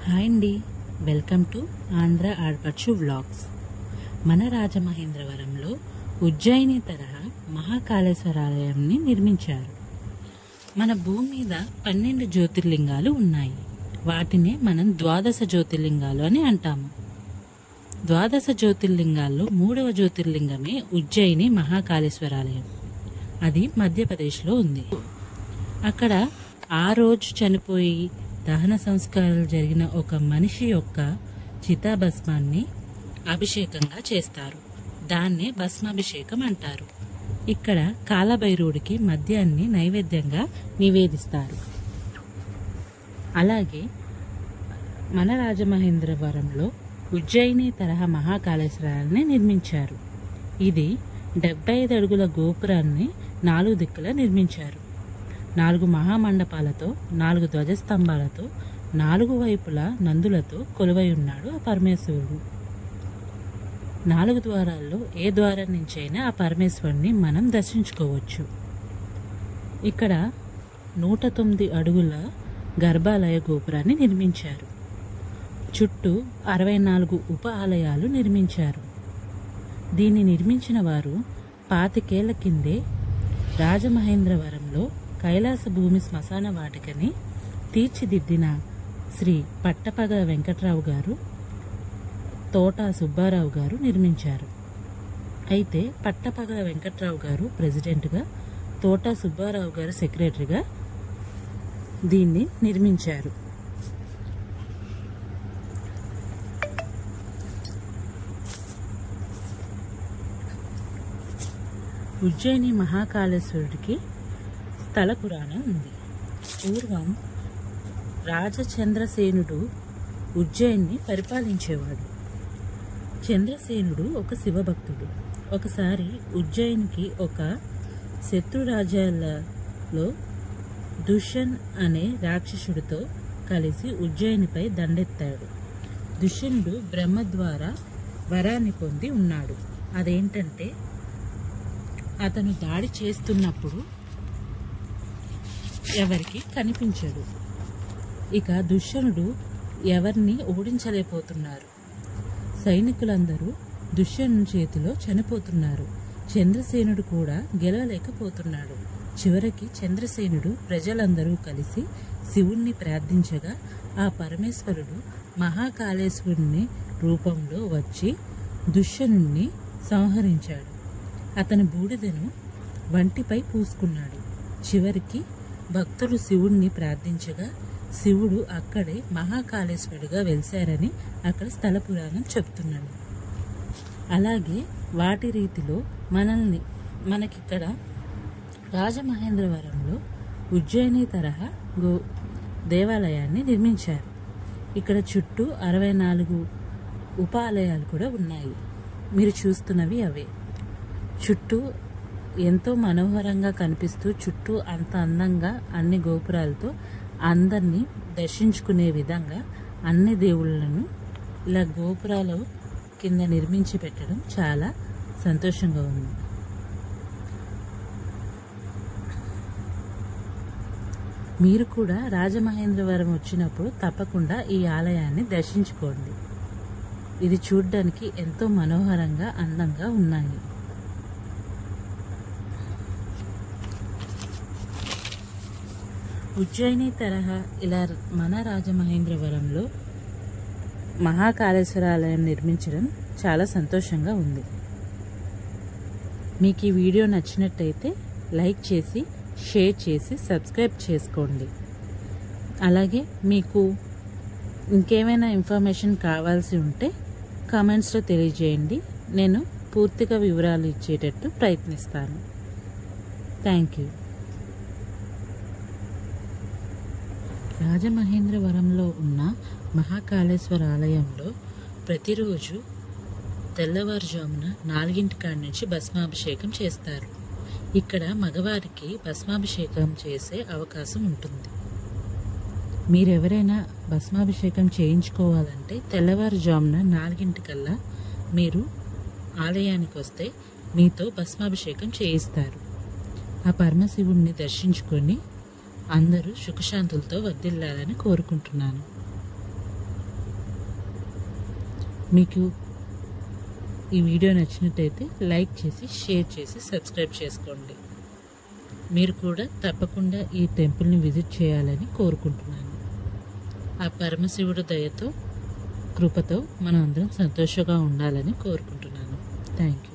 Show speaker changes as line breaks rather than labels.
Hi అండి, welcome to Andhra ఆడపడుచు vlogs. మన రాజమహేంద్రవరంలో ఉజ్జయిని తరహా మహాకాళేశ్వర ఆలయాన్ని నిర్మించారు. మన భూమి మీద 12 జ్యోతిర్లింగాలు ఉన్నాయి. వాటినే మనం ద్వాదశ జ్యోతిర్లింగాలు అని అంటాము. ద్వాదశ జ్యోతిర్లింగాల్లో 3వ జ్యోతిర్లింగమే ఉజ్జయిని మహాకాళేశ్వర ఆలయం. అది మధ్యప్రదేశ్లో ఉంది. అక్కడ ఆ రోజు చనిపోయి దహన సంస్కారాలు జరిగిన ఒక మనిషి యొక్క చితాభస్మాన్ని అభిషేకంగా చేస్తారు. దాన్నే భస్మాభిషేకం అంటారు. ఇక్కడ కాలభైరవుడికి మద్యాన్ని నైవేద్యంగా నివేదిస్తారు. అలాగే మన రాజమహేంద్రవరంలో ఉజ్జయిని తరహా మహాకాళేశ్వరాన్ని నిర్మించారు. ఇది 75 అడుగుల గోపురాన్ని 4 దిక్కులా నిర్మించారు. 4 మహామండపాలతో, 4 ధ్వజస్తంభాలతో, 4 వైపులా నందులతో కొలువై ఉన్నాడు ఆ పరమేశ్వరుడు. 4 ద్వారాల్లో ఏ ద్వారం నుంచైనా ఆ పరమేశ్వరుని మనం దర్శించుకోవచ్చు. ఇక్కడ 109 అడుగుల గర్భాలయ గోపురాన్ని నిర్మించారు. చుట్టూ 64 ఉప ఆలయాలు నిర్మించారు. దీన్ని నిర్మించిన వారు 25 ఏళ్ల కిందే రాజమహేంద్రవరంలో కైలాస భూమి శ్మశాన వాటికని తీర్చిదిద్దిన శ్రీ పట్టపగల వెంకట్రావు గారు, తోటా సుబ్బారావు గారు నిర్మించారు. అయితే పట్టపగల వెంకట్రావు గారు ప్రెసిడెంట్గా, తోటా సుబ్బారావు గారు సెక్రటరీగా దీన్ని నిర్మించారు. ఉజ్జయిని మహాకాళేశ్వరుడికి స్థల పురాణం ఉంది. పూర్వం రాజచంద్రసేనుడు ఉజ్జయిన్ని పరిపాలించేవాడు. చంద్రసేనుడు ఒక శివభక్తుడు. ఒకసారి ఉజ్జయినికి ఒక శత్రురాజ్యాలలో దుష్యన్ అనే రాక్షసుడితో కలిసి ఉజ్జయినిపై దండెత్తాడు. దుష్యనుడు బ్రహ్మ ద్వారా వరాన్ని పొంది ఉన్నాడు. అదేంటంటే, అతను దాడి చేస్తున్నప్పుడు ఎవరికి కనిపించడు. ఇక దుష్యనుడు ఎవరిని ఓడించలేకపోతున్నారు. సైనికులందరూ దుష్యను చేతిలో చనిపోతున్నారు. చంద్రసేనుడు కూడా గెలవలేకపోతున్నాడు. చివరికి చంద్రసేనుడు ప్రజలందరూ కలిసి శివుణ్ణి ప్రార్థించగా ఆ పరమేశ్వరుడు మహాకాళేశ్వరుని రూపంలో వచ్చి దుష్యనుణ్ణి సంహరించాడు. అతని బూడిదను వంటిపై పూసుకున్నాడు. చివరికి భక్తులు శివుణ్ణి ప్రార్థించగా శివుడు అక్కడే మహాకాళేశ్వరుడిగా వెలిశారని అక్కడ స్థల పురాణం చెప్తున్నాడు. అలాగే వాటి రీతిలో మనకిక్కడ రాజమహేంద్రవరంలో ఉజ్జయిని తరహా దేవాలయాన్ని నిర్మించారు. ఇక్కడ చుట్టూ 64 ఉప ఆలయాలు కూడా ఉన్నాయి. మీరు చూస్తున్నవి అవే. చుట్టూ ఎంతో మనోహరంగా కనిపిస్తూ, చుట్టూ అంత అందంగా అన్ని గోపురాలతో అందరినీ దర్శించుకునే విధంగా అన్ని దేవుళ్ళను ఇలా గోపురాల కింద నిర్మించి పెట్టడం చాలా సంతోషంగా ఉంది. మీరు కూడా రాజమహేంద్రవరం వచ్చినప్పుడు తప్పకుండా ఈ ఆలయాన్ని దర్శించుకోండి. ఇది చూడ్డానికి ఎంతో మనోహరంగా, అందంగా ఉన్నాయి. ఉజ్జయిని తరహా ఇలా మన రాజమహేంద్రవరంలో మహాకాళేశ్వర ఆలయం నిర్మించడం చాలా సంతోషంగా ఉంది. మీకు ఈ వీడియో నచ్చినట్టయితే లైక్ చేసి, షేర్ చేసి, సబ్స్క్రైబ్ చేసుకోండి. అలాగే మీకు ఇంకేమైనా ఇన్ఫర్మేషన్ కావాల్సి ఉంటే కామెంట్స్లో తెలియజేయండి. నేను పూర్తిగా వివరాలు ఇచ్చేటట్టు ప్రయత్నిస్తాను. Thank you. రాజమహేంద్రవరంలో ఉన్న మహాకాళేశ్వర ఆలయంలో ప్రతిరోజు తెల్లవారుజామున 4 కాడి నుంచి భస్మాభిషేకం చేస్తారు. ఇక్కడ మగవారికి భస్మాభిషేకం చేసే అవకాశం ఉంటుంది. మీరెవరైనా భస్మాభిషేకం చేయించుకోవాలంటే తెల్లవారుజామున 4 కల్లా మీరు ఆలయానికి వస్తే మీతో భస్మాభిషేకం చేయిస్తారు. ఆ పరమశివుణ్ణి దర్శించుకొని అందరూ సుఖశాంతులతో వర్ధిల్లాలని కోరుకుంటున్నాను. మీకు ఈ వీడియో నచ్చినట్టయితే లైక్ చేసి షేర్ చేసి సబ్స్క్రైబ్ చేసుకోండి. మీరు కూడా తప్పకుండా ఈ టెంపుల్ని విజిట్ చేయాలని కోరుకుంటున్నాను. ఆ పరమశివుడు దయతో కృపతో మనం అందరం సంతోషంగా ఉండాలని కోరుకుంటున్నాను. Thank you.